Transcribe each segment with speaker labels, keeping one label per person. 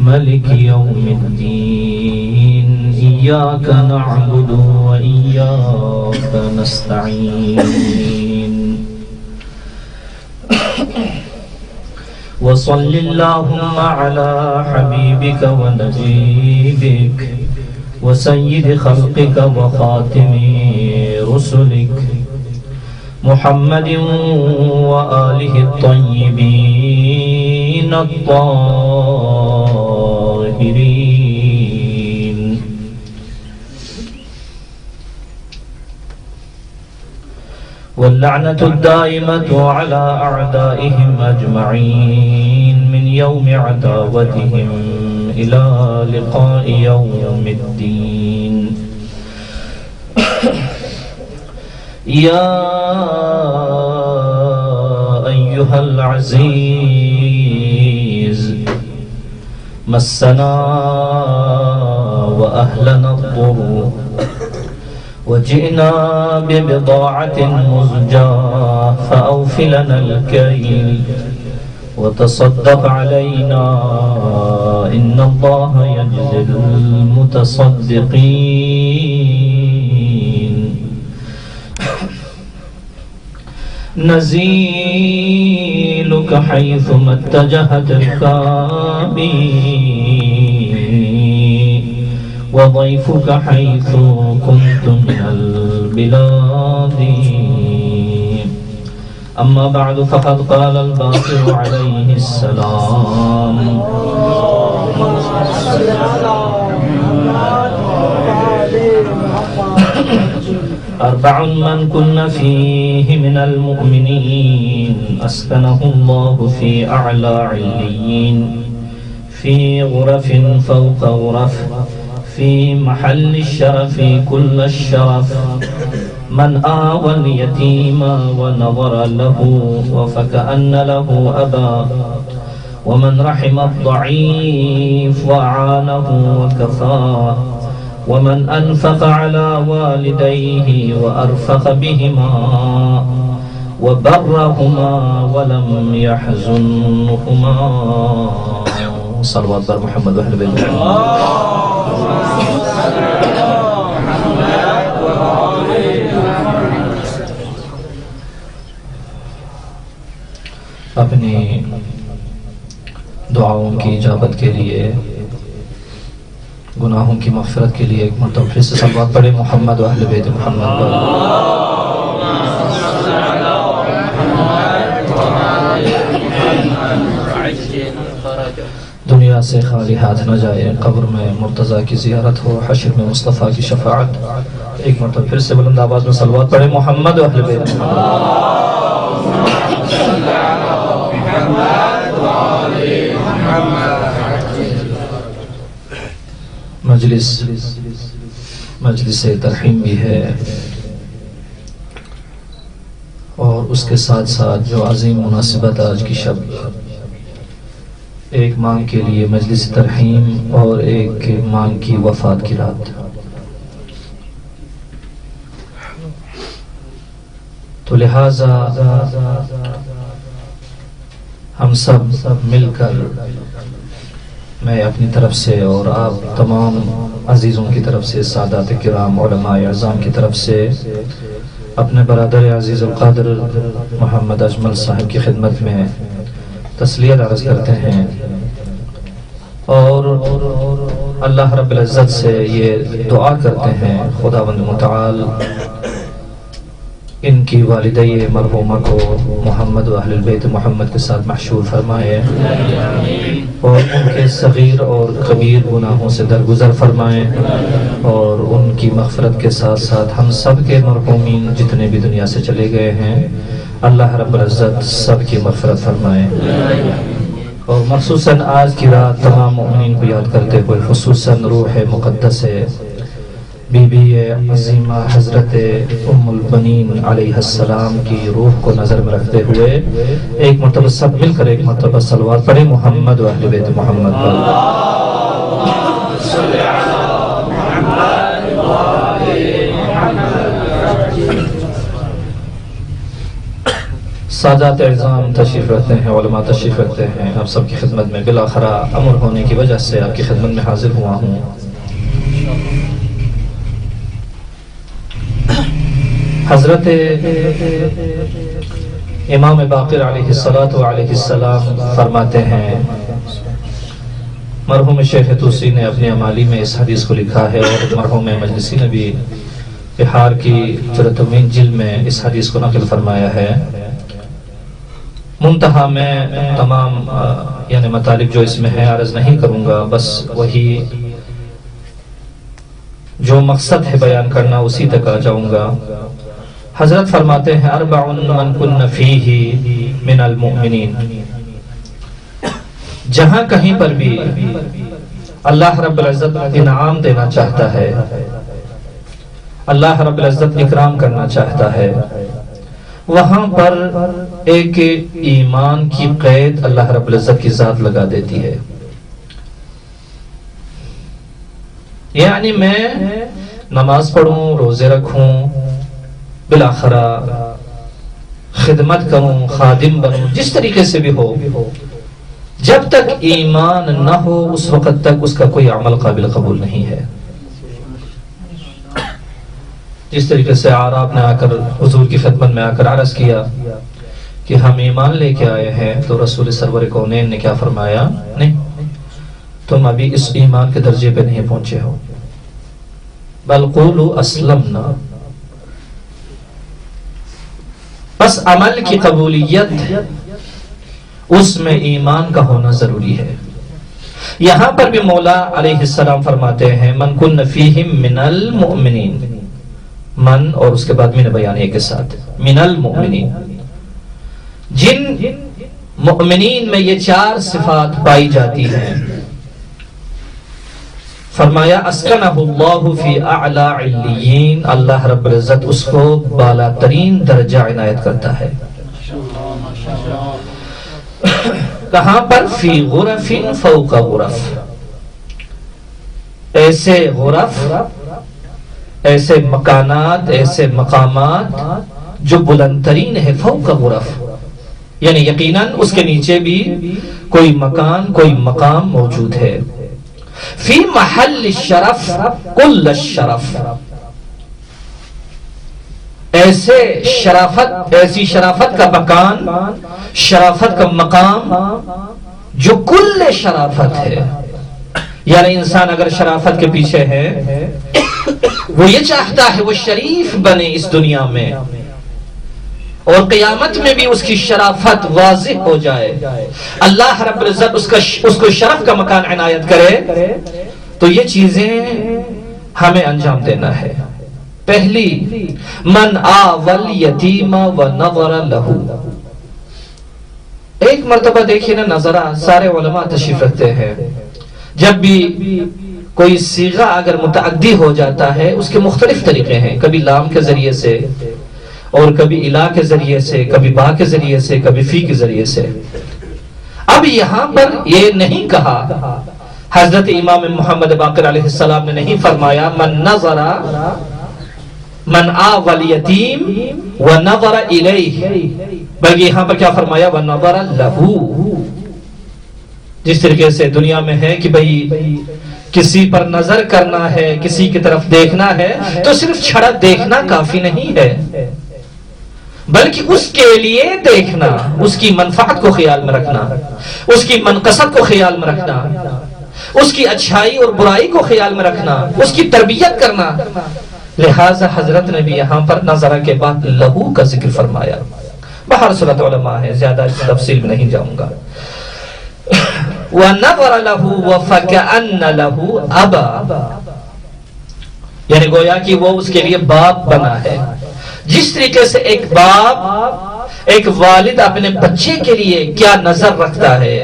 Speaker 1: مالك يوم الدين إياك نعبد وإياك نستعين وصل اللهم على حبيبك ونبيك وسيد خلقك وخاتم رسلك محمد وآله الطيبين الطاهرين واللعنة الدائمة على أعدائهم أجمعين من يوم عداوتهم إلى لقاء يوم الدين يا أيها العزيز مسنا وأهلنا الضر وجئنا ببضاعة مزجاة فأوف لنا الكيل وتصدق علينا إن الله يجزي المتصدقين نزيلك حيثما اتجهت ركابي وضيفك حيث كنت من البلاد أما بعد فقد قال الباقر عليه السلام أربع من كن فيه من المؤمنين أسكنه الله في أعلى عليين في غرف فوق غرف في محل الشرف كل الشرف من آوى اليتيم ونظر له وفكأن له أبا ومن رحم الضعيف وأعانه وكفاه ومن أنفق على والديه وأرفق بهما وبرهما ولم يحزنهما صلوات بر محمد وأهل بيت اپنی دعاؤں کی اجابت کے لیے گناہوں کی مغفرت کے لیے ایک مرتبہ پھر سے صلوات پڑھیں محمد و اہل بیت محمد پر دنیا سے خالی ہاتھ نہ جائے قبر میں مرتضیٰ کی زیارت ہو حشر میں مصطفیٰ کی شفاعت ایک مرتبہ پھر سے بلند آواز میں صلوات پڑھیں محمد و اہل بیت مجلس ترحیم بھی ہے اور اس کے ساتھ ساتھ جو عظیم مناسبت آج کی شب ایک مانگ کے لیے مجلس ترحیم اور ایک مانگ کی وفات کی رات تو لہذا ہم سب مل کر میں اپنی طرف سے اور آپ تمام عزیزوں کی طرف سے سادات کرام علماء اعظام کی طرف سے اپنے برادر عزیز القادر محمد اجمل صاحب کی خدمت میں تسلیت عرض کرتے ہیں اور اللہ رب العزت سے یہ دعا کرتے ہیں خداوند متعال ان کی والدہ مرحومہ کو محمد و اہل البیت محمد کے ساتھ محشور فرمائے اور ان کے صغیر اور کبیر گناہوں سے درگزر فرمائے اور ان کی مغفرت کے ساتھ ساتھ ہم سب کے مرحومین جتنے بھی دنیا سے چلے گئے ہیں اللہ رب العزت سب کی مغفرت فرمائے اور مخصوصاً آج کی رات تمام مومنین کو یاد کرتے ہوئے خصوصاً روح مقدس بی بی عظیمہ حضرت ام البنین علیہ السلام کی روح کو نظر میں رکھتے ہوئے ایک مرتبہ سب مل کر ایک مرتبہ صلوات پڑھیں محمد و اہل بیت محمد پر سادات اعظام تشریف رکھتے ہیں، علماء تشریف رکھتے ہیں، آپ سب کی خدمت میں بالآخرہ امر ہونے کی وجہ سے آپ کی خدمت میں حاضر ہوا ہوں۔ حضرت امام باقر علیہ السلام فرماتے ہیں، مرحوم شیخ توسی نے اپنے امالی میں اس حدیث کو لکھا ہے، اور مرحوم مجلسی نے بھی بہار کی جرتمین جلد میں اس حدیث کو نقل فرمایا ہے۔ منتہا میں تمام یعنی مطالب جو اس میں ہے عرض نہیں کروں گا، بس وہی جو مقصد ہے بیان کرنا اسی تک آ جاؤں گا۔ حضرت فرماتے ہیں، اربع من کن فیہ من المؤمنین، جہاں کہیں پر بھی اللہ رب العزت انعام دینا چاہتا ہے، اللہ رب العزت اکرام کرنا چاہتا ہے، وہاں پر ایک ایمان کی قید اللہ رب العزت کی ذات لگا دیتی ہے۔ یعنی میں نماز پڑھوں، روزے رکھوں، بالآخرہ خدمت کروں، خادم بنوں، جس طریقے سے بھی ہو، جب تک ایمان نہ ہو اس وقت تک اس کا کوئی عمل قابل قبول نہیں ہے۔ جس طریقے سے عرب نے آ کر حضور کی خدمت میں آ کر عرض کیا کہ ہم ایمان لے کے آئے ہیں، تو رسول سرور کونین نے کیا فرمایا؟ نہیں، تم ابھی اس ایمان کے درجے پہ نہیں پہنچے ہو، بل قولوا اسلمنا۔ بس عمل کی قبولیت، اس میں ایمان کا ہونا ضروری ہے۔ یہاں پر بھی مولا علیہ السلام فرماتے ہیں، من کن فیہم من المؤمنین، من اور اس کے بعد من بیانیہ کے ساتھ، من المؤمنین، جن مؤمنین میں یہ چار صفات پائی جاتی ہیں، فرمایا اسکنہ اللہ فی اعلی علیین، اللہ رب العزت اس کو بالا ترین درجہ عنایت کرتا ہے۔ کہاں پر؟ فی غرف فوق غرف، ایسے غرف، ایسے مکانات، ایسے مقامات جو بلند ترین ہے، فوق غرف، یعنی یقیناً اس کے نیچے بھی کوئی مکان، کوئی مقام موجود ہے۔ فی محل الشرف کل الشرف، ایسی شرافت کا مکان، شرافت کا مقام جو کل شرافت ہے۔ یعنی انسان اگر شرافت کے پیچھے ہے، وہ یہ چاہتا ہے وہ شریف بنے اس دنیا میں، اور قیامت میں بھی اس کی شرافت واضح ہو جائے، اللہ رب العزت اس کو شرف کا مکان عنایت کرے، تو یہ چیزیں ہمیں انجام دینا ہے۔ پہلی، من آول یتیم و نظر لہو، ایک مرتبہ دیکھیے نا، نظرہ سارے علماء تشریف رکھتے ہیں، جب بھی کوئی صیغہ اگر متعدی ہو جاتا ہے اس کے مختلف طریقے ہیں، کبھی لام کے ذریعے سے، اور کبھی الا کے ذریعے سے، کبھی با کے ذریعے سے، کبھی فی کے ذریعے سے۔ اب یہاں پر یہ نہیں کہا، حضرت امام محمد باقر علیہ السلام نے نہیں فرمایا من نظر، من آول یتیم و نظر الیہ، بلکہ یہاں پر کیا فرمایا؟ و نظر لہو۔ جس طریقے سے دنیا میں ہے کہ بھئی کسی پر نظر کرنا ہے، کسی کی طرف دیکھنا ہے، تو صرف چھڑا دیکھنا کافی نہیں ہے، بلکہ اس کے لیے دیکھنا، اس کی منفعت کو خیال میں رکھنا، اس کی منقصد کو خیال میں رکھنا، اس کی اچھائی اور برائی کو خیال میں رکھنا، اس کی تربیت کرنا۔ لہٰذا حضرت نے بھی یہاں پر نظرہ کے بعد لہو کا ذکر فرمایا۔ بہر صورت علماء ہے، زیادہ تفصیل میں نہیں جاؤں گا۔ وَنَظَرَ لَهُ وَفَكَأَنَّ لَهُ أَبَا، یعنی گویا کہ وہ اس کے لیے باپ بنا ہے۔ جس طریقے سے ایک باپ، ایک والد اپنے بچے کے لیے کیا نظر رکھتا ہے،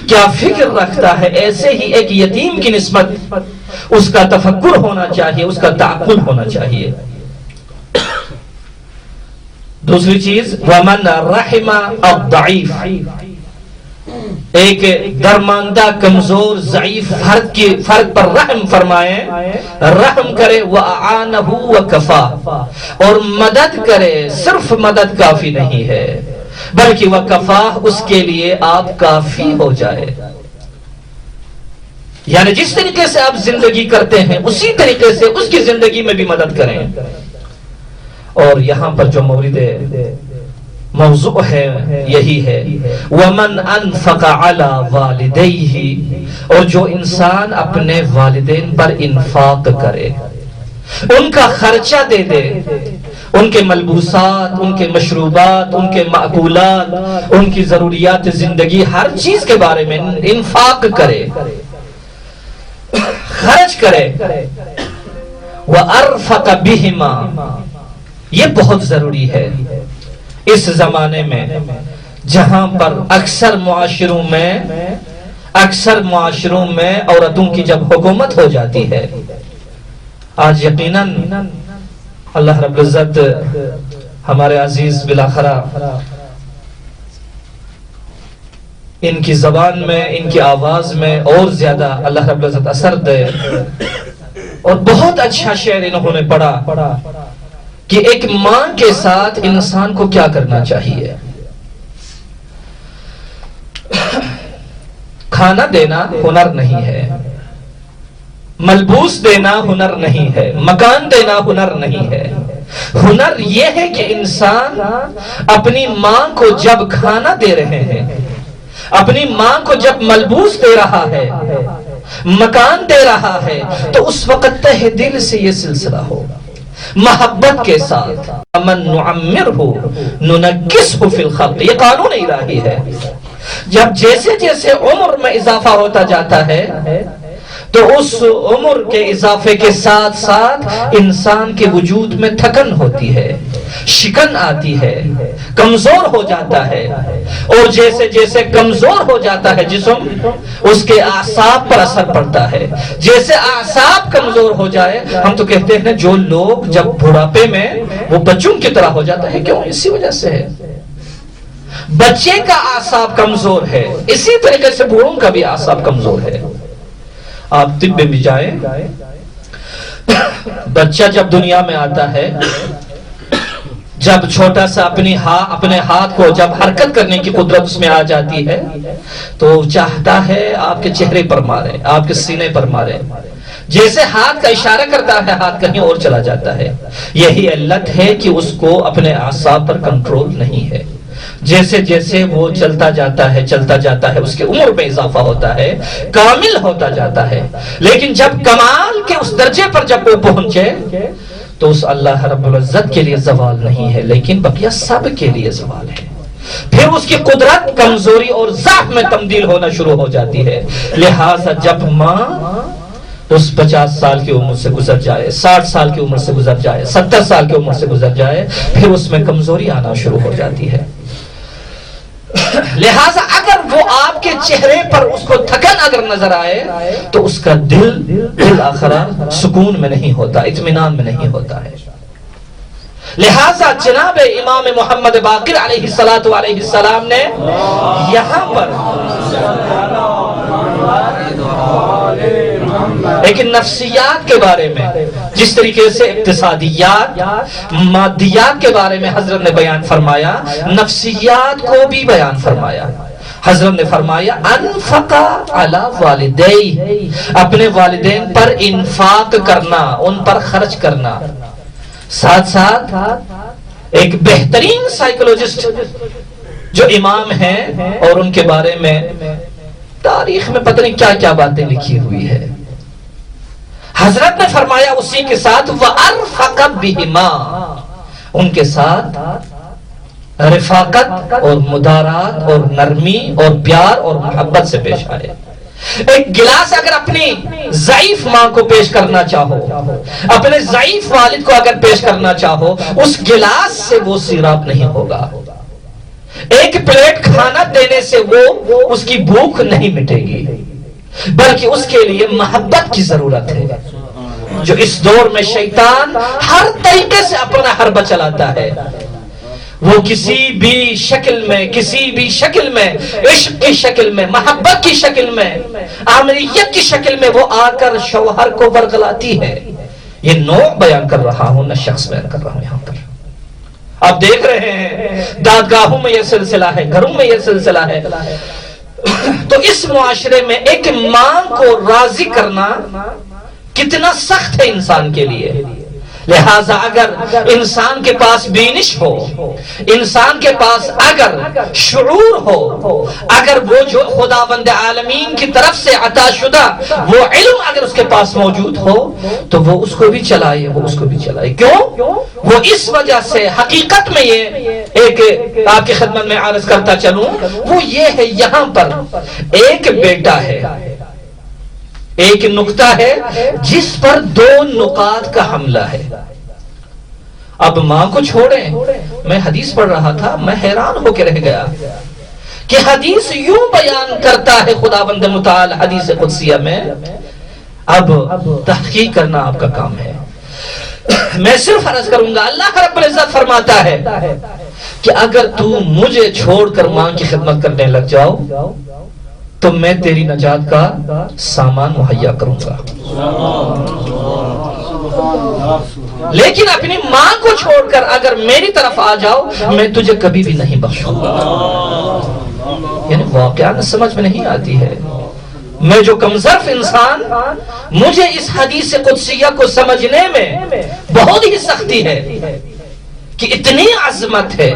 Speaker 1: کیا فکر رکھتا ہے، ایسے ہی ایک یتیم کی نسبت اس کا تفکر ہونا چاہیے، اس کا تعقل ہونا چاہیے۔ دوسری چیز، وَمَنْ رَحِمَ الضَّعِيفَ، ایک درماندہ، کمزور، ضعیف فرد پر رحم فرمائے، رحم کرے، وَأَعَانَهُ وَكَفَى، اور مدد کرے، صرف مدد کافی نہیں ہے، بلکہ وَکَفَاہ اس کے لیے آپ کافی ہو جائے. یعنی جس طریقے سے آپ زندگی کرتے ہیں اسی طریقے سے اس کی زندگی میں بھی مدد کریں. اور یہاں پر جو مورد موضوع ہے یہی ہے وَمَنْ أَنْفَقَ عَلَى وَالِدَيْهِ، اور جو انسان اپنے والدین پر انفاق کرے، ان کا خرچہ دے دے، ان کے ملبوسات، ان کے مشروبات، ان کے معقولات، ان کی ضروریات زندگی، ہر چیز کے بارے میں انفاق کرے، خرچ کرے. وَأَرْفَقَ بِهِمَا، یہ بہت ضروری ہے اس زمانے میں جہاں پر اکثر معاشروں میں عورتوں کی جب حکومت ہو جاتی ہے. آج یقیناً اللہ رب العزت ہمارے عزیز بالاخرہ ان کی زبان میں، ان کی آواز میں اور زیادہ اللہ رب العزت اثر دے. اور بہت اچھا شعر انہوں نے پڑھا کہ ایک ماں کے ساتھ انسان کو کیا کرنا چاہیے. کھانا دینا ہنر نہیں ہے، ملبوس دینا ہنر نہیں ہے، مکان دینا ہنر نہیں ہے. ہنر یہ ہے کہ انسان اپنی ماں کو جب کھانا دے رہے ہیں، اپنی ماں کو جب ملبوس دے رہا ہے، مکان دے رہا ہے، تو اس وقت تہ دل سے یہ سلسلہ ہو، محبت کے ساتھ. من نعمرہ ننکسہ فی الخلق، یہ قانون الہی ہے. جب جیسے جیسے عمر میں اضافہ ہوتا جاتا ہے تو اس عمر کے اضافے کے ساتھ ساتھ انسان کے وجود میں تھکن ہوتی ہے، شکن آتی ہے، کمزور ہو جاتا ہے. اور جیسے جیسے کمزور ہو جاتا ہے جسم، اس کے اعصاب پر اثر پڑتا ہے. جیسے اعصاب کمزور ہو جائے، ہم تو کہتے ہیں جو لوگ جب بڑھاپے میں وہ بچوں کی طرح ہو جاتا ہے، کیوں؟ اسی وجہ سے ہے. بچے کا اعصاب کمزور ہے، اسی طریقے سے بوڑھوں کا بھی اعصاب کمزور ہے. آپ طب میں بھی جائیں، بچہ جب دنیا میں آتا ہے، جب چھوٹا سا اپنے ہاتھ کو جب حرکت کرنے کی قدرت اس میں آ جاتی ہے تو چاہتا ہے آپ کے چہرے پر مارے، آپ کے سینے پر مارے. جیسے ہاتھ کا اشارہ کرتا ہے ہاتھ کہیں اور چلا جاتا ہے. یہی علت ہے کہ اس کو اپنے اعصاب پر کنٹرول نہیں ہے. جیسے جیسے وہ چلتا جاتا ہے اس کے عمر میں اضافہ ہوتا ہے، کامل ہوتا جاتا ہے. لیکن جب کمال کے اس درجے پر جب وہ پہنچے تو اس اللہ رب العزت کے لیے زوال نہیں ہے، لیکن بقیہ سب کے لیے زوال ہے. پھر اس کی قدرت کمزوری اور ضعف میں تبدیل ہونا شروع ہو جاتی ہے. لہٰذا جب ماں اس 50 سال کی عمر سے گزر جائے، 60 سال کی عمر سے گزر جائے، 70 سال کی عمر سے گزر جائے، پھر اس میں کمزوری آنا شروع ہو جاتی ہے. لہٰذا اگر وہ آپ کے چہرے پر اس کو تھکن اگر نظر آئے تو اس کا دل آخرہ سکون میں نہیں ہوتا، اطمینان میں نہیں ہوتا ہے. لہٰذا جناب امام محمد باقر علیہ السلام نے یہاں پر لیکن نفسیات کے بارے میں، جس طریقے سے اقتصادیات، مادیات کے بارے میں حضرت نے بیان فرمایا، نفسیات کو بھی بیان فرمایا. حضرت نے فرمایا انفقا علی والدیہ، اپنے والدین پر انفاق کرنا، ان پر خرچ کرنا. ساتھ ساتھ ایک بہترین سائیکولوجسٹ جو امام ہیں اور ان کے بارے میں تاریخ میں پتہ نہیں کیا کیا باتیں لکھی ہوئی ہے، حضرت نے فرمایا اسی کے ساتھ وَأَرْفَقَ بِهِمَا، ان کے ساتھ رفاقت اور مدارات اور نرمی اور پیار اور محبت سے پیش آئے. ایک گلاس اگر اپنی ضعیف ماں کو پیش کرنا چاہو، اپنے ضعیف والد کو اگر پیش کرنا چاہو، اس گلاس سے وہ سیراب نہیں ہوگا. ایک پلیٹ کھانا دینے سے وہ اس کی بھوک نہیں مٹے گی، بلکہ اس کے لیے محبت کی ضرورت ہے. جو اس دور میں شیطان ہر طریقے سے اپنا حربہ چلاتا ہے، وہ کسی بھی شکل میں عشق کی شکل میں، محبت کی شکل میں، عامریت کی شکل میں وہ آ کر شوہر کو برگلاتی ہے. یہ نوع بیان کر رہا ہوں، نہ شخص بیان کر رہا ہوں. یہاں پر آپ دیکھ رہے ہیں دادگاہوں میں یہ سلسلہ ہے، گھروں میں یہ سلسلہ ہے. تو اس معاشرے میں ایک ماں کو راضی کرنا کتنا سخت ہے انسان کے لیے. لہذا اگر انسان کے پاس بینش ہو، انسان کے پاس اگر شعور ہو، اگر وہ جو خداوند عالمین کی طرف سے عطا شدہ وہ علم اگر اس کے پاس موجود ہو تو وہ اس کو بھی چلائے، وہ اس کو بھی چلائے. کیوں؟ وہ اس وجہ سے حقیقت میں یہ ایک آپ کی خدمت میں عرض کرتا چلوں، وہ یہ ہے یہاں پر ایک بیٹا ہے، ایک نقطہ ہے جس پر 2 نقاط کا حملہ ہے. اب ماں کو چھوڑیں، میں حدیث پڑھ رہا تھا، میں حیران ہو کے رہ گیا کہ حدیث یوں بیان کرتا ہے خداوند متعال حدیث قدسیہ میں. اب تحقیق کرنا آپ کا کام ہے. میں صرف عرض کروں گا، اللہ رب العزت فرماتا ہے کہ اگر تو مجھے چھوڑ کر ماں کی خدمت کرنے لگ جاؤ تو میں تیری نجات کا سامان مہیا کروں گا، لیکن اپنی ماں کو چھوڑ کر اگر میری طرف آ جاؤ میں تجھے کبھی بھی نہیں بخشوں گا. یعنی واقعہ سمجھ میں نہیں آتی ہے. میں جو کمظرف انسان، مجھے اس حدیث قدسیہ کو سمجھنے میں بہت ہی سختی ہے کہ اتنی عظمت ہے.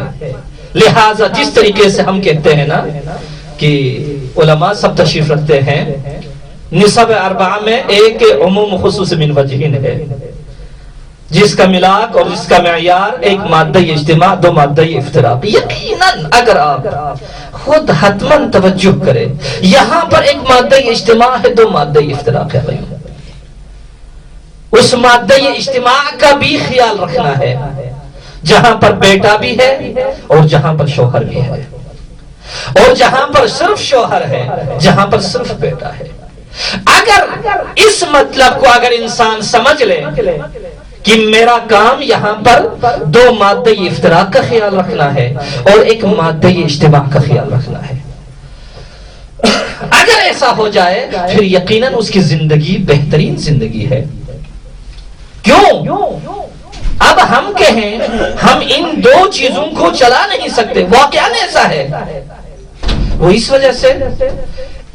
Speaker 1: لہٰذا جس طریقے سے ہم کہتے ہیں نا کہ علماء سب تشریف رکھتے ہیں، نصب اربعہ میں ایک عموم خصوص من وجہین ہے، جس کا ملاک اور جس کا معیار ایک مادہ اجتماع، 2 مادہ افتراق. یقیناً اگر آپ خود حتماً توجہ کریں، یہاں پر ایک مادہ اجتماع ہے، 2 مادہ افتراق ہے. اس مادہ اجتماع کا بھی خیال رکھنا ہے، جہاں پر بیٹا بھی ہے اور جہاں پر شوہر بھی ہے، اور جہاں پر صرف شوہر ہے، جہاں پر صرف بیٹا ہے. اگر اس مطلب کو اگر انسان سمجھ لے کہ میرا کام یہاں پر 2 مادہ افتراق کا خیال رکھنا ہے اور ایک مادہ اجتماع کا خیال رکھنا ہے، اگر ایسا ہو جائے پھر یقیناً اس کی زندگی بہترین زندگی ہے. کیوں؟ اب ہم کہیں ہم ان 2 چیزوں کو چلا نہیں سکتے، واقعہ ایسا ہے. وہ اس وجہ سے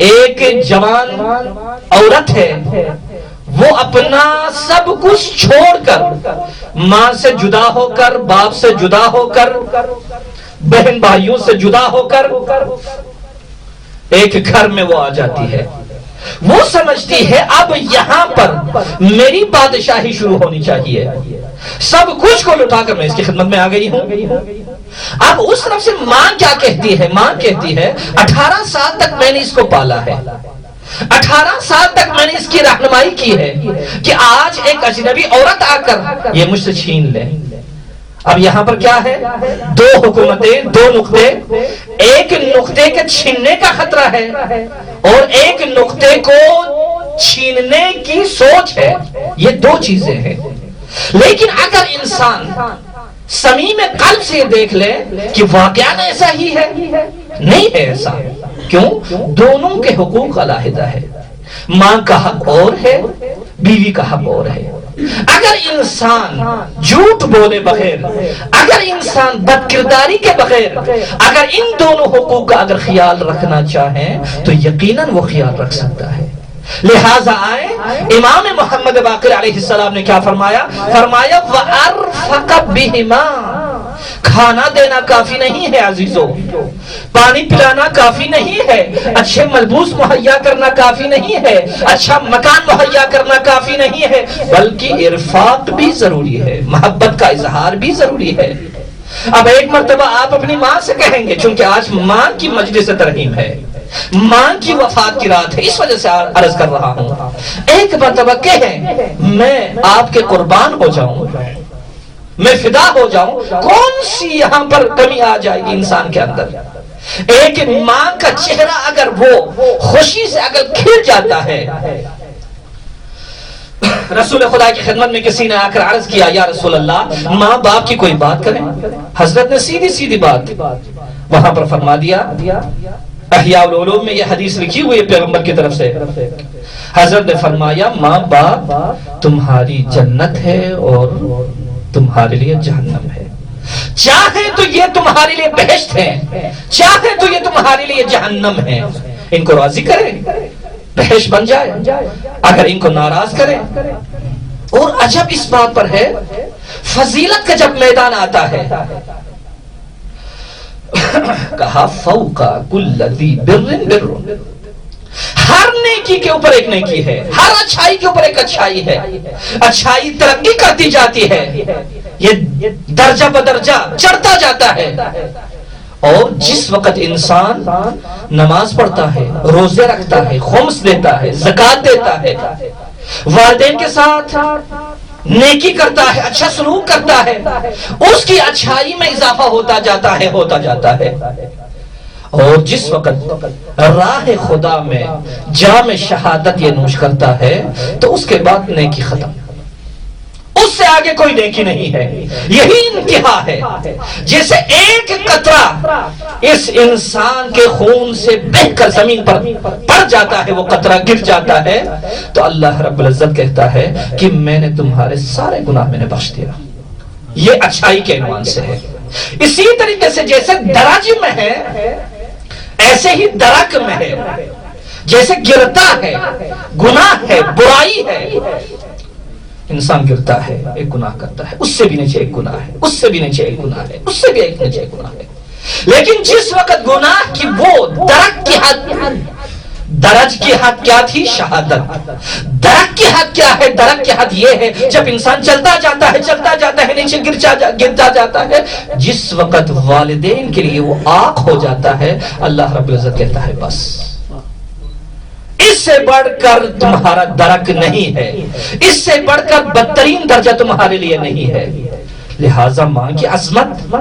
Speaker 1: ایک جوان عورت ہے، وہ اپنا سب کچھ چھوڑ کر، ماں سے جدا ہو کر، باپ سے جدا ہو کر، بہن بھائیوں سے جدا ہو کر ایک گھر میں وہ آ جاتی ہے. وہ سمجھتی ہے اب یہاں پر میری بادشاہی شروع ہونی چاہیے، سب کچھ کو لٹا کر میں اس کی خدمت میں آ گئی ہوں. اب اس طرف سے ماں کیا کہتی ہے؟ ماں کہتی ہے 18 سال تک میں نے اس کو پالا ہے، 18 سال تک میں نے اس کی رہنمائی کی ہے کہ آج ایک اجنبی عورت آ کر یہ مجھ سے چھین لے. اب یہاں پر کیا ہے؟ 2 حکومتیں، 2 نقطے. ایک نقطے کے چھیننے کا خطرہ ہے اور ایک نقطے کو چھیننے کی سوچ ہے. یہ 2 چیزیں ہیں. لیکن اگر انسان صمیم قلب سے دیکھ لے کہ واقعہ ایسا ہی ہے، نہیں ہے ایسا. کیوں؟ دونوں کے حقوق علیحدہ ہے. ماں کا حق اور ہے، بیوی کا حق اور ہے. اگر انسان جھوٹ بولے بغیر، اگر انسان بد کرداری کے بغیر اگر ان دونوں حقوق کا اگر خیال رکھنا چاہیں تو یقیناً وہ خیال رکھ سکتا ہے. لہذا آئے امام محمد باقر علیہ السلام نے کیا فرمایا؟ فرمایا وَأَرْفَقَ بِهِمَا. کھانا دینا کافی نہیں ہے عزیزو، پانی پلانا کافی نہیں ہے، اچھے ملبوس مہیا کرنا کافی نہیں ہے، اچھا مکان مہیا کرنا کافی نہیں ہے، بلکہ ارفاق بھی ضروری ہے، محبت کا اظہار بھی ضروری ہے. اب ایک مرتبہ آپ اپنی ماں سے کہیں گے، چونکہ آج ماں کی مجلس ترحیم ہے، ماں کی وفات کی رات ہے، اس وجہ سے عرض کر رہا ہوں. ایک مرتبہ کہیں میں آپ کے قربان ہو جاؤں، میں فدا ہو جاؤں، کون سی یہاں پر کمی آ جائے گی انسان کے اندر؟ ایک ماں کا چہرہ اگر وہ خوشی سے اگر کھل جاتا ہے. رسول خدا کی خدمت میں کسی نے آ کر عرض کیا یا رسول اللہ ماں باپ کی کوئی بات کریں. حضرت نے سیدھی سیدھی بات وہاں پر فرما دیا. احیاء العلوم میں یہ حدیث لکھی ہوئی ہے پیغمبر کی طرف سے. حضرت نے فرمایا ماں باپ تمہاری جنت ہے اور تمہارے لیے جہنم ہے. چاہے تو یہ تمہارے لیے بہشت ہے، چاہے تو یہ تمہارے لیے جہنم ہے. ان کو راضی کرے بہشت بن جائے، اگر ان کو ناراض کرے. اور عجب اس بات پر ہے، فضیلت کا جب میدان آتا ہے کہا فوق کل ذی بر بر، ہر نیکی کے اوپر ایک نیکی ہے، ہر اچھائی کے اوپر ایک اچھائی ہے. اچھائی ترقی کرتی جاتی ہے، یہ درجہ بدرجہ چڑھتا جاتا ہے. اور جس وقت انسان نماز پڑھتا ہے، روزے رکھتا ہے، خمس دیتا ہے، زکوٰۃ دیتا ہے، والدین کے ساتھ نیکی کرتا ہے، اچھا سلوک کرتا ہے، اس کی اچھائی میں اضافہ ہوتا جاتا ہے. اور جس وقت راہ خدا میں جام شہادت یہ نوش کرتا ہے تو اس کے بعد نیکی ختم، اس سے آگے کوئی نیکی نہیں ہے. یہی انتہا ہے. جیسے ایک قطرہ اس انسان کے خون سے بہہ کر زمین پر پڑ جاتا ہے، وہ قطرہ گر جاتا ہے تو اللہ رب العزت کہتا ہے کہ میں نے تمہارے سارے گناہ میں نے بخش دیا. یہ اچھائی کے عنوان سے ہے. اسی طریقے سے جیسے درج میں ہے ایسے ہی درک میں ہے. جیسے گرتا ہے، گناہ ہے، برائی ہے، انسان گرتا ہے، ایک گناہ کرتا ہے، اس سے بھی نیچے ایک گناہ ہے، اس سے بھی نیچے ایک گناہ ہے، اس سے بھی ایک نیچے ایک گناہ ہے. لیکن جس وقت گناہ کی وہ درک کی حد، درج کی حد کیا تھی؟ شہادت. درک کی حد کیا ہے؟ درک کی حد یہ ہے جب انسان چلتا جاتا ہے نیچے گرتا جاتا ہے، جس وقت والدین کے لیے وہ آنکھ ہو جاتا ہے، اللہ رب العزت کہتا ہے بس اس سے بڑھ کر تمہارا درک نہیں ہے، اس سے بڑھ کر بدترین درجہ تمہارے لیے نہیں ہے. لہذا ماں کی عظمت،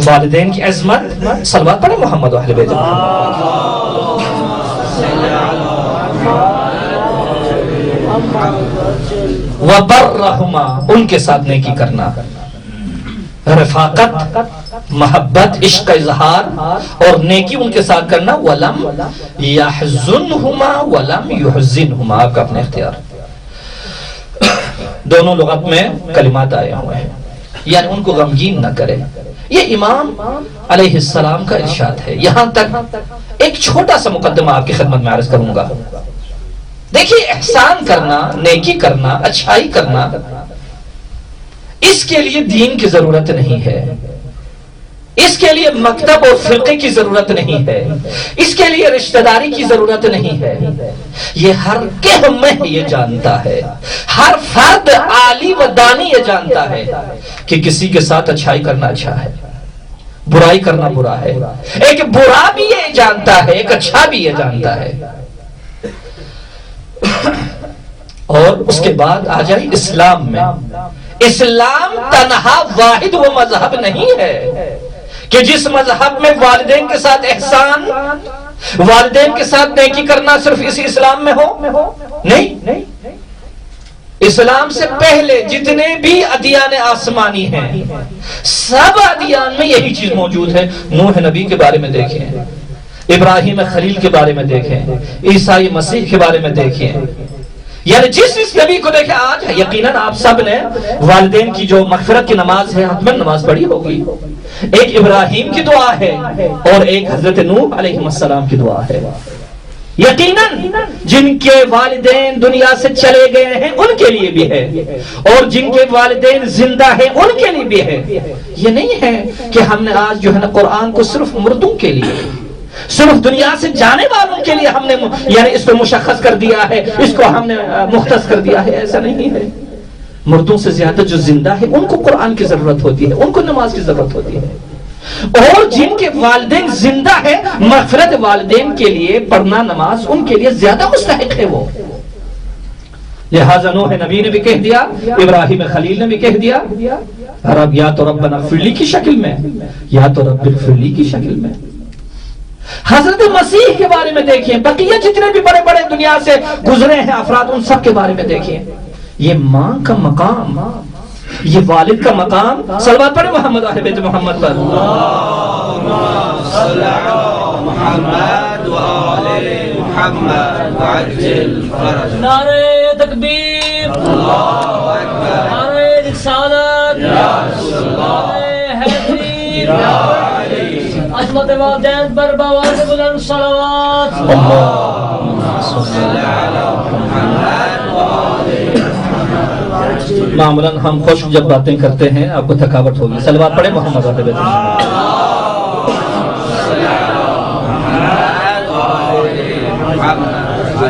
Speaker 1: والدین کی عظمت، صلوات پڑھیں محمد و اہل بیت وبرہما، ان کے ساتھ نیکی کرنا، رفاقت، محبت، عشق کا اظہار اور نیکی ان کے ساتھ کرنا. ولم یحزنہما ولم یحزنہما، آپ کا اپنے اختیار. دونوں لغت میں کلمات آئے ہوئے ہیں، یعنی ان کو غمگین نہ کرے. یہ امام علیہ السلام کا ارشاد ہے. یہاں تک ایک چھوٹا سا مقدمہ آپ کی خدمت میں عرض کروں گا. دیکھیے، احسان کرنا، نیکی کرنا، اچھائی کرنا، اس کے لیے دین کی ضرورت نہیں ہے، اس کے لیے مکتب اور فرقے کی ضرورت نہیں ہے، اس کے لیے رشتہ داری کی ضرورت نہیں ہے. یہ ہر کہمہ یہ جانتا ہے، ہر فرد عالی و دانی یہ جانتا ہے کہ کسی کے ساتھ اچھائی کرنا اچھا ہے، برائی کرنا برا ہے. ایک برا بھی یہ جانتا ہے، ایک اچھا بھی یہ جانتا ہے. اور اس کے بعد آ جائے اسلام میں. اسلام تنہا واحد وہ مذہب نہیں ہے کہ جس مذہب میں والدین کے ساتھ احسان، والدین کے ساتھ نیکی کرنا صرف اسی اسلام میں ہو. نہیں، اسلام سے پہلے جتنے بھی ادیان آسمانی ہیں سب ادیان میں یہی چیز موجود ہے. نوح نبی کے بارے میں دیکھیں، ابراہیم خلیل کے بارے میں دیکھیں، عیسائی مسیح کے بارے میں دیکھیں، یعنی جس نبی کو دیکھیں. آج یقیناً آپ سب نے والدین کی جو مغفرت کی نماز ہے حتماً نماز پڑھی ہوگی. ایک ابراہیم کی دعا ہے اور ایک حضرت نوح علیہ السلام کی دعا ہے. یقیناً جن کے والدین دنیا سے چلے گئے ہیں ان کے لیے بھی ہے، اور جن کے والدین زندہ ہیں ان کے لیے بھی ہے. یہ نہیں ہے کہ ہم نے آج جو ہے نا قرآن کو صرف مردوں کے لیے، صرف دنیا سے جانے والوں کے لیے ہم نے یعنی اس کو مشخص کر دیا ہے، اس کو ہم نے مختص کر دیا ہے. ایسا نہیں ہے. مردوں سے زیادہ جو زندہ ہے ان کو قرآن کی ضرورت ہوتی ہے، ان کو نماز کی ضرورت ہوتی ہے. اور جن کے والدین زندہ ہے، مغفرت والدین کے لیے پڑھنا نماز ان کے لیے زیادہ مستحق ہے. وہ لہذا نوح نبی نے بھی کہہ دیا، ابراہیم خلیل نے بھی کہہ دیا، رب یا تو ربنا اغفر لی کی شکل میں، یا تو رب اغفر لی کی شکل میں. حضرت مسیح کے بارے میں دیکھیں، بقیہ جتنے بھی بڑے بڑے دنیا سے گزرے ہیں افراد ان سب کے بارے میں دیکھیں. یہ ماں کا مقام، یہ والد کا مقام. صلوات پڑھیں محمد و اہل بیت محمد پر. اللہم صل علی محمد و آل محمد وعجل فرج.
Speaker 2: نعرہ تکبیر،
Speaker 1: اللہ اکبر،
Speaker 2: نعرہ رسالت،
Speaker 1: یا رسول اللہ،
Speaker 2: نعرہ حیدری. خدمت والدین پر بآواز بلند صلوات
Speaker 1: معمولاً ہم خشک جب باتیں کرتے ہیں آپ کو تھکاوٹ ہوگی. صلوات پڑھیں محمد آل بیت محمد.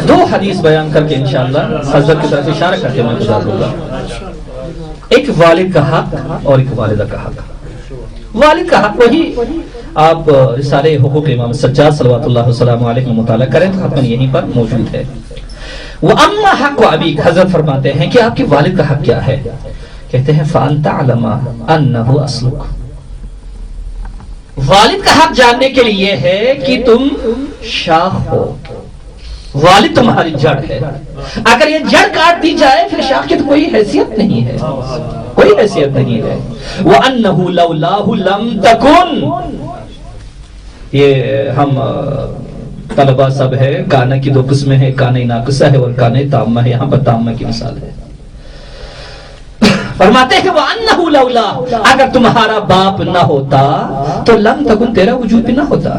Speaker 1: دو حدیث بیان کر کے انشاءاللہ حضرت کی طرف اشارہ کر کے میں گزار دوں گا. ایک والد کا حق اور ایک والدہ کا حق. والد کا حق وہی آپ رسالہ حقوق امام سجاد صلوات اللہ وسلم علیہ مطالعہ کریں تو حتماً یہیں پر موجود ہے. وَأَمَّا حَقُّ أَبِيكَ حضرت فرماتے ہیں کہ آپ کے والد کا حق کیا ہے. کہتے ہیں فَأَن تَعْلَمَ أَنَّهُ أَصْلُكَ. والد کا حق جاننے کے لیے ہے کہ تم شاخ ہو. والد تمہاری جڑ ہے. اگر یہ جڑ کاٹ دی جائے پھر شاخ کی تو کوئی حیثیت نہیں ہے, کوئی حیثیت نہیں ہے. وَأَنَّهُ لَوْلَاهُ لَمْ تَكُنْ. یہ ہم طلبہ سب ہے, کانا کی دو قسمیں ہیں, کانا ناقصہ ہے اور کانا تامہ ہے. یہاں پر تامہ کی مثال ہے. فرماتے ہیں وَأَنَّهُ لَوْلَا, اگر تمہارا باپ نہ ہوتا تو لم تکن, تیرا وجود بھی نہ ہوتا.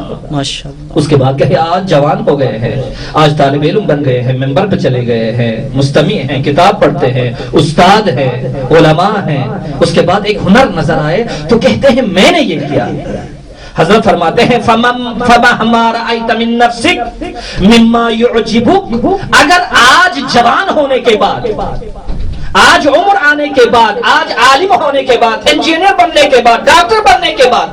Speaker 1: اس کے بعد کہے آج جوان ہو گئے ہیں, آج طالب علم بن گئے ہیں, منبر پہ چلے گئے ہیں, مستمع ہیں, کتاب پڑھتے ہیں, استاد ہیں, علماء ہیں. اس کے بعد ایک ہنر نظر آئے تو کہتے ہیں میں نے یہ کیا. حضرت فرماتے ہیں فَمَا رَأَيْتَ مِن نَفْسِكَ مِمَّا يُعْجِبُكَ. اگر آج جوان ہونے کے بعد, آج عمر آنے کے بعد, آج عالم ہونے کے بعد, انجینئر بننے کے بعد, ڈاکٹر بننے کے بعد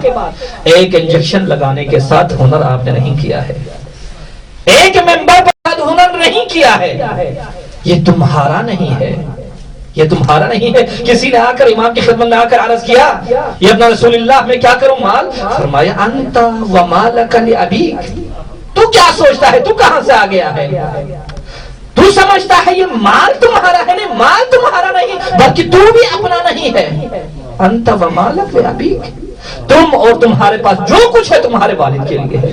Speaker 1: ایک انجیکشن لگانے کے ساتھ ہنر آپ نے نہیں کیا ہے, ایک ممبر پر ہنر نہیں کیا ہے, یہ تمہارا نہیں ہے, یہ تمہارا نہیں ہے. کسی نے آ کر امام کی خدمت میں آ کر عرض کیا یا ابن رسول اللہ میں کیا کروں مال. فرمایا انت ومالک لابیک. تو کیا سوچتا ہے, تو کہاں سے آ گیا ہے, تو سمجھتا ہے یہ مال تمہارا ہے. نہیں, مال تمہارا نہیں بلکہ تو بھی اپنا نہیں ہے. انت ومالک لابیک, تم اور تمہارے پاس جو کچھ ہے تمہارے والد کے لیے ہے.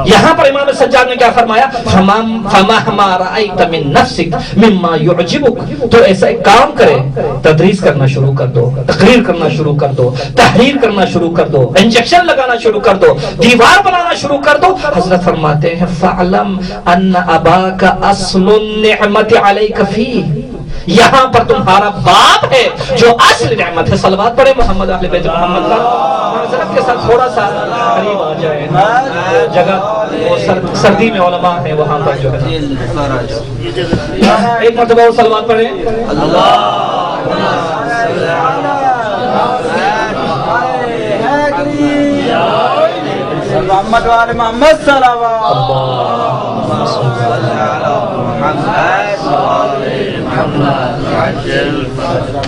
Speaker 1: یہاں پر امام سجاد نے کیا فرمایا فَمَا رَأَيْتَ مِن نَفْسِكَ مِمَّا يُعْجِبُكَ. تو ایسا ایک کام کرے, تدریس کرنا شروع کر دو, تقریر کرنا شروع کر دو, تحریر کرنا شروع کر دو, انجیکشن لگانا شروع کر دو, دیوار بنانا شروع کر دو. حضرت فرماتے ہیں فَعْلَمْ أَنَّ أَبَاكَ أَصْلُ النِّعْمَةِ عَلَيْكَ فِيهِ. یہاں پر تمہارا باپ ہے جو اصل نعمت ہے. صلوات پڑھے محمد اہل بیت محمد کا. معذرت کے ساتھ تھوڑا سا قریب آ جائے, جگہ سردی میں علماء ہیں وہاں پر جو ہے. ایک مرتبہ اور صلوات پڑھے.
Speaker 3: محمد والے محمد صلوات.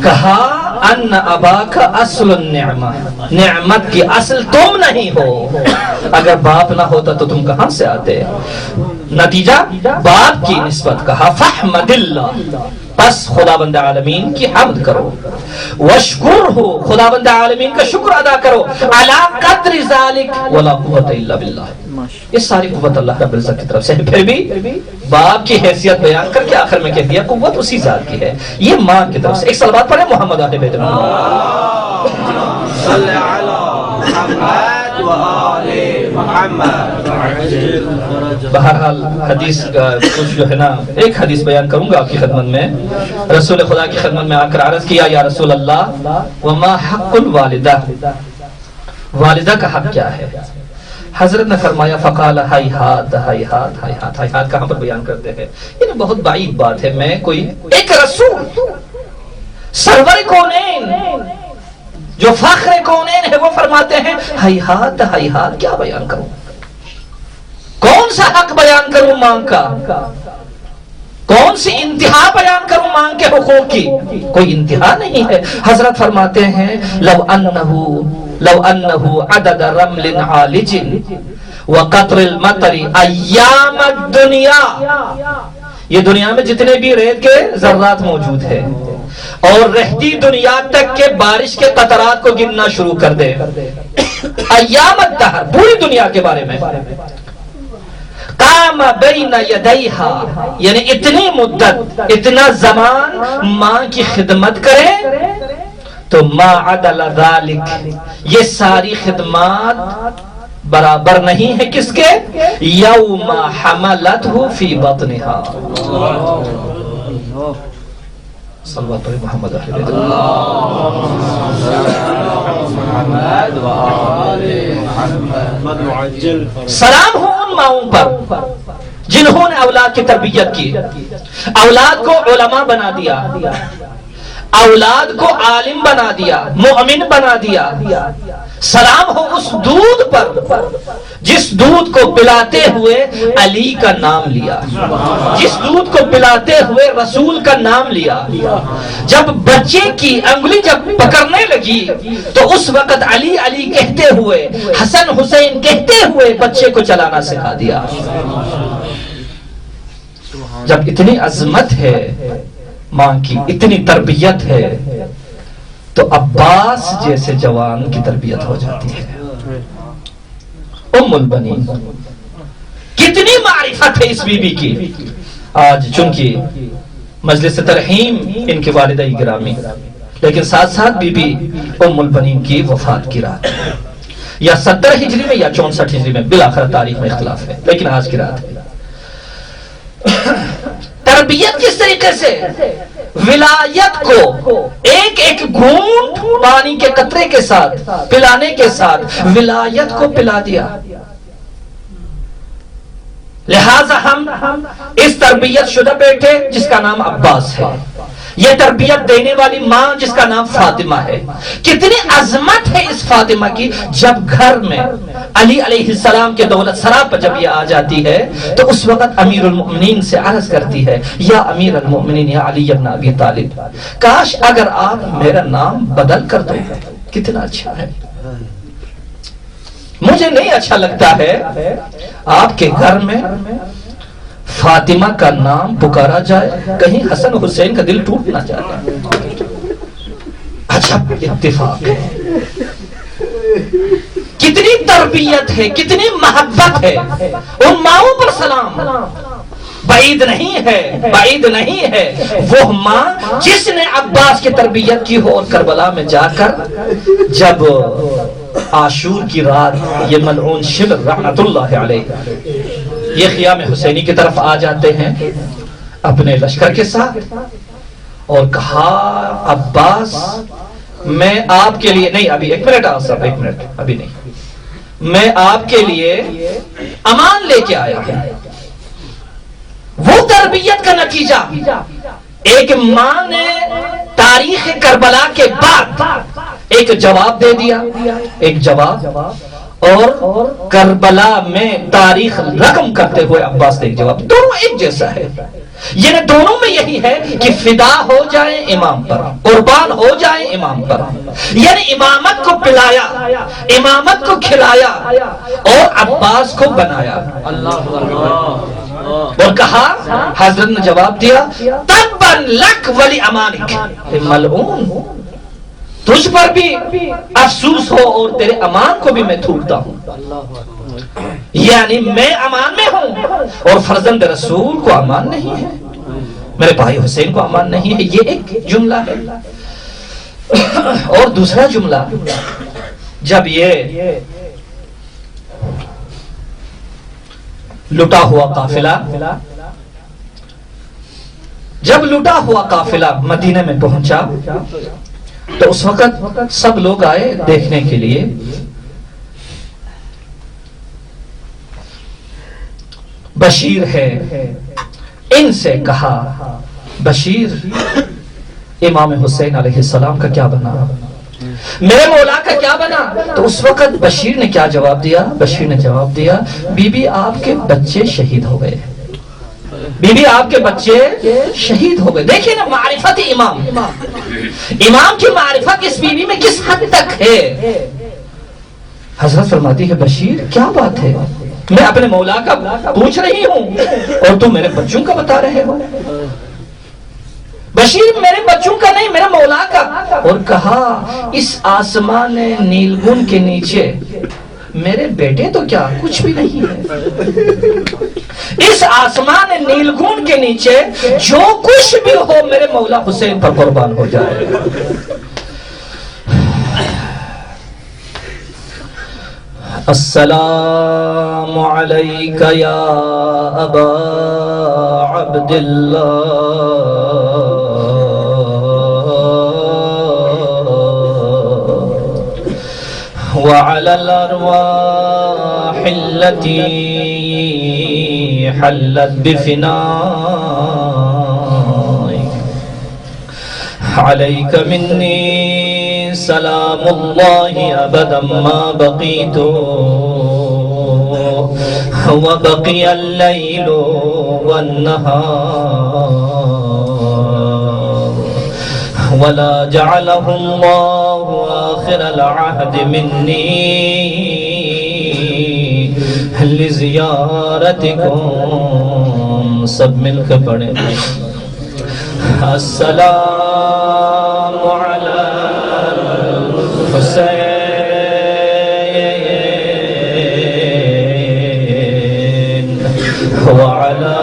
Speaker 1: کہا ان اباک اصل النعمہ, نعمت کی اصل تم نہیں ہو. اگر باپ نہ ہوتا تو تم کہاں سے آتے. نتیجہ باپ کی نسبت. کہا فاحمد اللہ, پس خداوند عالمین کی حمد کرو. واشکرہ, خداوند عالمین کا شکر ادا کرو. علی قدر ذالک ولا قوت الا باللہ. یہ ساری قوت اللہ رب العزت کی طرف سے ہے. پھر بھی باپ کی حیثیت بیان کر کے آخر میں کہہ دیا قوت اسی ذات کی ہے, یہ ماں کی طرف سے. ایک صلوات پڑھے محمد اہل بیت محمد.
Speaker 3: صلی علی محمد و آل محمد.
Speaker 1: بہرحال حدیث کا کچھ جو ہے نا, ایک حدیث بیان کروں گا آپ کی خدمت میں. رسول خدا کی خدمت میں آ کر عرض کیا یا رسول اللہ وما حق الوالدہ, والدہ کا حق کیا ہے. حضرت نے فرمایا فقال ہیہات ہیہات ہیہات. ہیہات کہاں پر بیان کرتے ہیں, یہ بہت بعید بات ہے. میں کوئی ایک رسول سرور کونین جو فخر کونین ہے وہ فرماتے ہیں ہیہات ہیہات. کیا بیان کروں, کون سا حق بیان کروں ماں کا, کون سی انتہا بیان کروں ماں کے حقوق کی, کوئی انتہا نہیں ہے. حضرت فرماتے ہیں لو انہ عدد رمل عالج وقطر المطر ایام الدنیا. یہ دنیا میں جتنے بھی ریت کے ذرات موجود ہیں اور رہتی دنیا تک کے بارش کے قطرات کو گننا شروع کر دے. ایام الدہر, پوری دنیا کے بارے میں. قام بین یدیہا, یعنی اتنی مدت, اتنا زمان ماں کی خدمت کرے تو ما عدل ذالک، یہ ساری خدمات برابر نہیں ہے کس کے؟ یوم حملتہ فی بطنہا. صلوات پر محمد سلام ہو ان ماؤں پر جنہوں نے اولاد کی تربیت کی، اولاد کو علماء بنا دیا، اولاد کو عالم بنا دیا، مومن بنا دیا. سلام ہو اس دودھ پر جس دودھ کو پلاتے ہوئے علی کا نام لیا، جس دودھ کو پلاتے ہوئے رسول کا نام لیا. جب بچے کی انگلی جب پکڑنے لگی تو اس وقت علی علی کہتے ہوئے، حسن حسین کہتے ہوئے بچے کو چلانا سکھا دیا. جب اتنی عظمت ہے ماں کی، اتنی تربیت ہے، تو عباس جیسے جوان کی تربیت ہو جاتی ہے. ام البنین، کتنی معرفت ہے اس بی بی کی. آج چونکہ مجلس ترحیم ان کی والدہ گرامی، لیکن ساتھ ساتھ بی بی ام البنین کی وفات کی رات، یا 70 ہجری میں یا 64 ہجری میں، بالآخر تاریخ میں اختلاف ہے، لیکن آج کی رات ہے. تربیت کس طریقے سے؟ ولایت کو ایک ایک گھونٹ پانی کے قطرے کے ساتھ پلانے کے ساتھ ولایت کو پلا دیا. لہذا ہم اس تربیت شدہ بیٹے جس کا نام عباس ہے، یہ تربیت دینے والی ماں جس کا نام فاطمہ ہے، کتنی عظمت ہے اس فاطمہ کی. جب گھر میں علی علیہ السلام کے دولت سرا پر جب یہ آ جاتی ہے تو اس وقت امیر المؤمنین سے عرض کرتی ہے، یا امیر المؤمنین یا علی ابن ابی طالب، کاش اگر آپ میرا نام بدل کر دو، کتنا اچھا ہے. مجھے نہیں اچھا لگتا ہے آپ کے گھر میں فاطمہ کا نام پکارا جائے، کہیں حسن حسین کا دل ٹوٹ نہ جائے. اچھا اتفاق ہے. کتنی تربیت ہے، کتنی محبت ہے. ان ماؤں پر سلام. بعید نہیں ہے، بعید نہیں ہے وہ ماں جس نے عباس کی تربیت کی ہو، اور کربلا میں جا کر جب عاشور کی رات یہ ملعون شمر رحمت اللہ علیہ یہ خیام حسینی کی طرف آ جاتے ہیں اپنے لشکر کے ساتھ، اور کہا عباس میں آپ کے لیے نہیں، ابھی ایک منٹ آسف، ایک منٹ ابھی نہیں، میں آپ کے لیے امان لے کے آیا ہوں. وہ تربیت کا نتیجہ ایک ماں نے تاریخ کربلا کے بعد ایک جواب دے دیا، ایک جواب، اور کربلا میں تاریخ رقم کرتے ہوئے عباس نے ایک جواب. دونوں ایک جیسا ہے، یعنی دونوں میں یہی ہے کہ فدا ہو جائیں امام پر، قربان ہو جائیں امام پر. یعنی امامت کو پلایا، امامت کو کھلایا اور عباس کو بنایا. اور کہا، حضرت نے جواب دیا، تبن لک ولی امانک، ملعون تجھ پر بھی افسوس ہو اور تیرے امان کو بھی میں تھوکتا ہوں. یعنی میں امان میں ہوں اور فرزند رسول کو امان نہیں ہے، میرے بھائی حسین کو امان نہیں ہے. یہ ایک جملہ ہے. اور دوسرا جملہ، جب یہ لٹا ہوا قافلہ مدینہ میں پہنچا تو اس وقت سب لوگ آئے دیکھنے کے لیے. بشیر ہے، ان سے کہا، بشیر امام حسین علیہ السلام کا کیا بنا، میرے مولا کا کیا بنا؟ تو اس وقت بشیر نے کیا جواب دیا؟ بشیر نے جواب دیا، بی بی آپ کے بچے شہید ہو گئے، بی بی آپ کے بچے شہید ہو گئے. دیکھیں نا معرفت امام کی معرفت اس بی بی میں کس حد تک ہے. حضرت فرماتی ہے، بشیر کیا بات ہے، میں اپنے مولا کا پوچھ رہی ہوں اور تم میرے بچوں کا بتا رہے ہو. بشیر میرے بچوں کا نہیں، میرے مولا کا. اور کہا، اس آسمان نیلگن کے نیچے میرے بیٹے تو کیا کچھ بھی نہیں ہے، اس آسمان نیلگن کے نیچے جو کچھ بھی ہو میرے مولا حسین پر قربان ہو جائے. السلام عليك يا أبا عبد الله وعلى الأرواح التي حلت بفنائك عليك مني سلام الله أبدا ما بقيت وبقي الليل والنهار ولا جعله الله آخر العهد مني لزيارتكم سب مل کے پڑھیں السلام على الحسين وعلى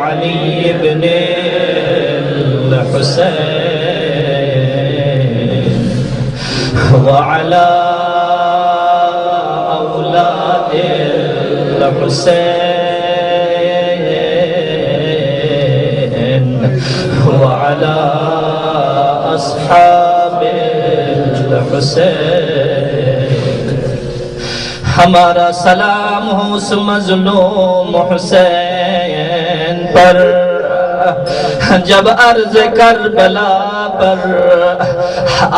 Speaker 1: علي بن الحسين وعلى أولاد الحسين وعلى أصحاب الحسين ہمارا سلام ہو اس مظلوم حسین پر جب عرض کربلا پر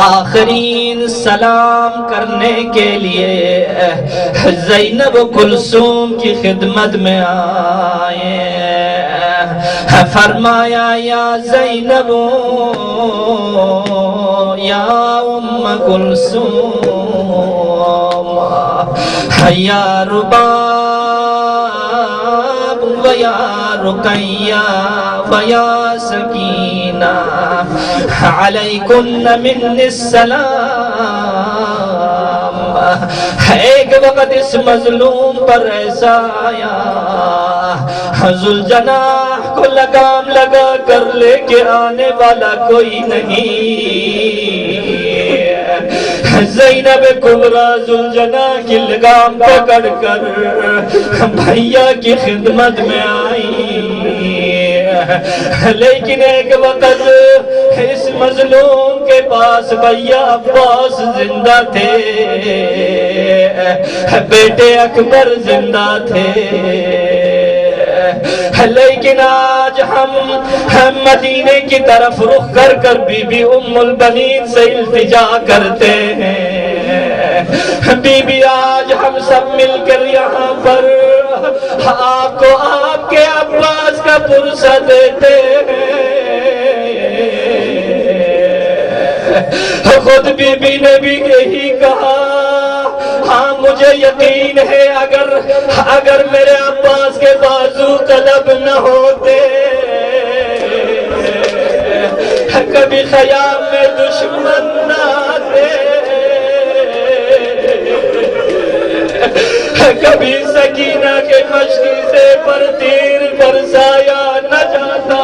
Speaker 1: آخرین سلام کرنے کے لیے زینب کلثوم کی خدمت میں آئے فرمایا یا زینب یا ام کلثوم یا رباب و یا رقیہ و یا سکینہ علیکن من السلام ایک وقت اس مظلوم پر ایسا آیا ذوالجناح کو لگام لگا کر لے کے آنے والا کوئی نہیں زینب کبریٰ ذوالجناح کی لگام پکڑ کر بھیا کی خدمت میں آئی لیکن ایک وقت اس مظلوم کے پاس بھیا عباس زندہ تھے بیٹے اکبر زندہ تھے لیکن آج ہم مدینے کی طرف رخ کر کر بی بی ام البنین سے التجا کرتے ہیں بی بی آج ہم سب مل کر یہاں پر آپ کو آپ کے عباس کا پرسہ دیتے ہیں خود بی بی نے بھی یہی کہا ہاں مجھے یقین ہے اگر میرے عباس کے بازو قلب نہ ہوتے کبھی خیام میں دشمن نہ آتے کبھی سکینہ کے مشکی سے پر تیر برسایا نہ جاتا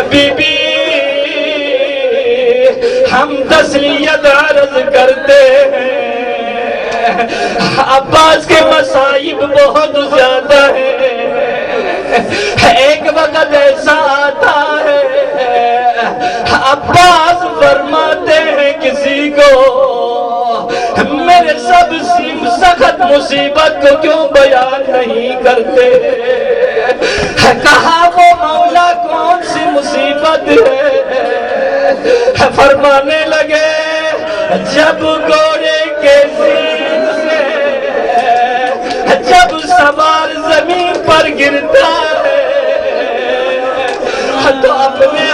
Speaker 1: بی بی ہم تسلیت عرض کرتے ہیں عباس کے مصائب بہت زیادہ ہیں ایک وقت ایسا آتا ہے عباس فرماتے ہیں کسی کو میرے سب سخت مصیبت کو کیوں بیان نہیں کرتے کہا وہ مولا کون سی مصیبت ہے فرمانے لگے جب گھوڑے کے زیر سے جب سوار زمین پر گرتا ہے تو اپنے